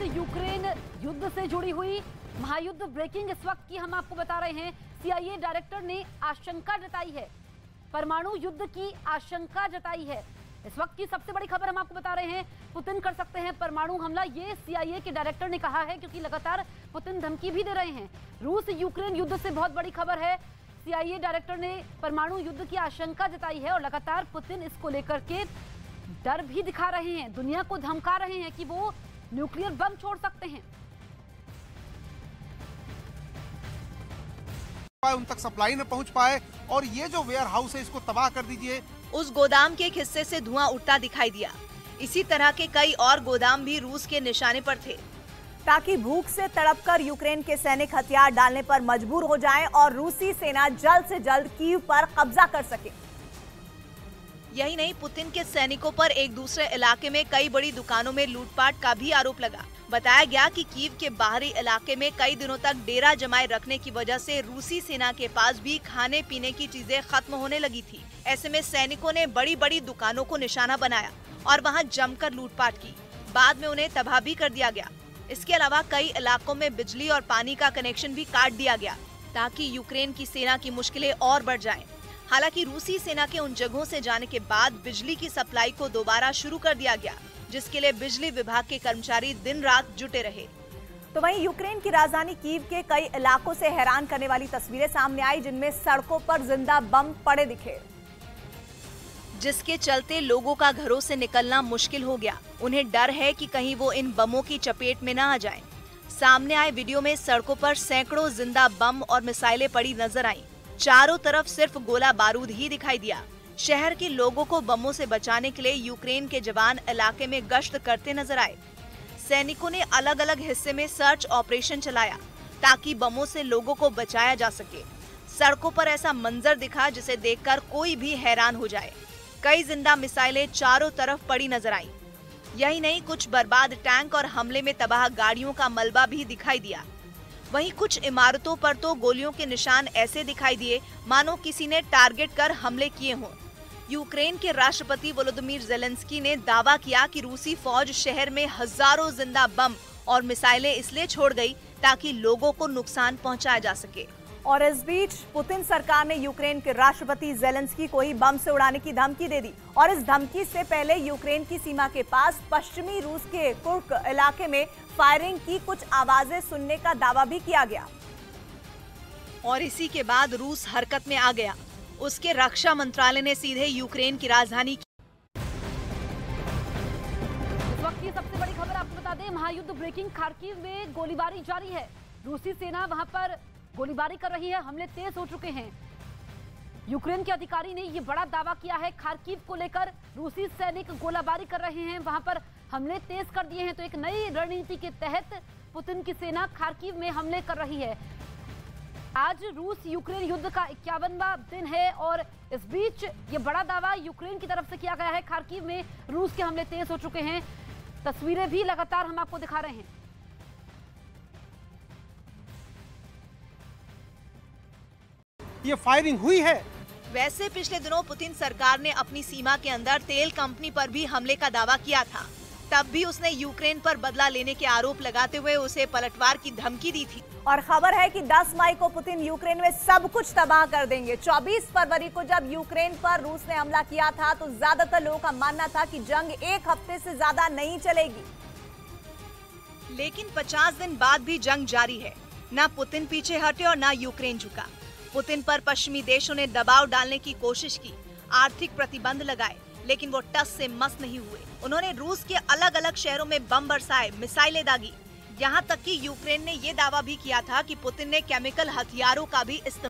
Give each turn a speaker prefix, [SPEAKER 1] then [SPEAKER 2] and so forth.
[SPEAKER 1] Ukraine युद्ध से जुड़ी हुई महायुद्ध ब्रेकिंग इस वक्त की हम आपको बता रहे हैं। CIA डायरेक्टर ने आशंका जताई है, परमाणु युद्ध की आशंका जताई है। इस वक्त की सबसे बड़ी खबर हम आपको बता रहे हैं, पुतिन कर सकते हैं परमाणु हमला, ये CIA के डायरेक्टर ने कहा है, क्योंकि लगातार पुतिन धमकी भी दे रहे हैं। रूस यूक्रेन युद्ध से बहुत बड़ी खबर है। CIA डायरेक्टर ने परमाणु युद्ध की आशंका जताई है और लगातार पुतिन इसको लेकर के डर भी दिखा रहे हैं, दुनिया को धमका रहे हैं कि वो न्यूक्लियर बम छोड़ सकते हैं।
[SPEAKER 2] उन तक सप्लाई न पहुंच पाए और ये जो वेयर हाउस है इसको तबाह कर दीजिए।
[SPEAKER 3] उस गोदाम के एक हिस्से से धुआं उठता दिखाई दिया। इसी तरह के कई और गोदाम भी रूस के निशाने पर थे,
[SPEAKER 4] ताकि भूख से तड़पकर यूक्रेन के सैनिक हथियार डालने पर मजबूर हो जाएं और रूसी सेना जल्द से जल्द कीव पर कब्जा कर सके।
[SPEAKER 3] यही नहीं, पुतिन के सैनिकों पर एक दूसरे इलाके में कई बड़ी दुकानों में लूटपाट का भी आरोप लगा। बताया गया कि कीव के बाहरी इलाके में कई दिनों तक डेरा जमाए रखने की वजह से रूसी सेना के पास भी खाने पीने की चीजें खत्म होने लगी थी। ऐसे में सैनिकों ने बड़ी बड़ी दुकानों को निशाना बनाया और वहां जमकर लूटपाट की। बाद में उन्हें तबाह भी कर दिया गया। इसके अलावा कई इलाकों में बिजली और पानी का कनेक्शन भी काट दिया गया, ताकि यूक्रेन की सेना की मुश्किलें और बढ़ जाएं। हालांकि रूसी सेना के उन जगहों से जाने के बाद बिजली की सप्लाई को दोबारा शुरू कर दिया गया, जिसके लिए बिजली विभाग के कर्मचारी दिन रात जुटे रहे।
[SPEAKER 4] तो वहीं यूक्रेन की राजधानी कीव के कई इलाकों से हैरान करने वाली तस्वीरें सामने आई, जिनमें सड़कों पर जिंदा बम पड़े दिखे,
[SPEAKER 3] जिसके चलते लोगों का घरों से निकलना मुश्किल हो गया। उन्हें डर है कि कहीं वो इन बमों की चपेट में न आ जाएं। सामने आए वीडियो में सड़कों पर सैकड़ों जिंदा बम और मिसाइलें पड़ी नजर आईं। चारों तरफ सिर्फ गोला बारूद ही दिखाई दिया। शहर के लोगों को बमों से बचाने के लिए यूक्रेन के जवान इलाके में गश्त करते नजर आए। सैनिकों ने अलग अलग हिस्से में सर्च ऑपरेशन चलाया, ताकि बमों से लोगों को बचाया जा सके। सड़कों पर ऐसा मंजर दिखा जिसे देखकर कोई भी हैरान हो जाए। कई जिंदा मिसाइलें चारों तरफ पड़ी नजर आईं। यही नहीं, कुछ बर्बाद टैंक और हमले में तबाह गाड़ियों का मलबा भी दिखाई दिया। वहीं कुछ इमारतों पर तो गोलियों के निशान ऐसे दिखाई दिए मानो किसी ने टारगेट कर हमले किए हों। यूक्रेन के राष्ट्रपति वोलोदिमीर ज़ेलेंस्की ने दावा किया कि रूसी फौज शहर में हजारों जिंदा बम और मिसाइलें इसलिए छोड़ गई ताकि लोगों को नुकसान पहुंचाया जा सके।
[SPEAKER 4] और इस बीच पुतिन सरकार ने यूक्रेन के राष्ट्रपति ज़ेलेंस्की को ही बम से उड़ाने की धमकी दे दी और इस धमकी से पहले यूक्रेन की सीमा के पास पश्चिमी रूस के कुर्क इलाके में फायरिंग की कुछ आवाजें सुनने का दावा भी किया गया।
[SPEAKER 3] और इसी के बाद रूस हरकत में आ गया। उसके रक्षा मंत्रालय ने सीधे यूक्रेन की राजधानी
[SPEAKER 1] इस वक्त की सबसे बड़ी खबर आपको बता दें, महायुद्ध ब्रेकिंग, खार्किव में गोलीबारी जारी है। रूसी सेना वहां पर गोलीबारी कर रही है, हमले तेज हो चुके हैं। यूक्रेन के अधिकारी ने ये बड़ा दावा किया है, खार्किव को लेकर रूसी सैनिक गोलीबारी कर रहे हैं, वहां पर हमले तेज कर दिए हैं। तो एक नई रणनीति के तहत पुतिन की सेना खार्किव में हमले कर रही है। आज रूस यूक्रेन युद्ध का 51वां दिन है और इस बीच ये बड़ा दावा यूक्रेन की तरफ से किया गया है, खार्किव में रूस के हमले तेज हो चुके हैं। तस्वीरें भी लगातार हम आपको दिखा रहे हैं।
[SPEAKER 2] ये फायरिंग हुई है।
[SPEAKER 3] वैसे पिछले दिनों पुतिन सरकार ने अपनी सीमा के अंदर तेल कंपनी पर भी हमले का दावा किया था। तब भी उसने यूक्रेन पर बदला लेने के आरोप लगाते हुए उसे पलटवार की धमकी दी थी।
[SPEAKER 4] और खबर है कि 10 मई को पुतिन यूक्रेन में सब कुछ तबाह कर देंगे। 24 फरवरी को जब यूक्रेन पर रूस ने हमला किया था तो ज्यादातर लोगों का मानना था कि जंग एक हफ्ते से ज्यादा नहीं चलेगी,
[SPEAKER 3] लेकिन 50 दिन बाद भी जंग जारी है। न पुतिन पीछे हटे और न यूक्रेन झुका। पुतिन पर पश्चिमी देशों ने दबाव डालने की कोशिश की, आर्थिक प्रतिबंध लगाए, लेकिन वो टस से मस नहीं हुए। उन्होंने रूस के अलग अलग शहरों में बम बरसाए, मिसाइलें दागी। यहाँ तक कि यूक्रेन ने ये दावा भी किया था कि पुतिन ने केमिकल हथियारों का भी इस्तेमाल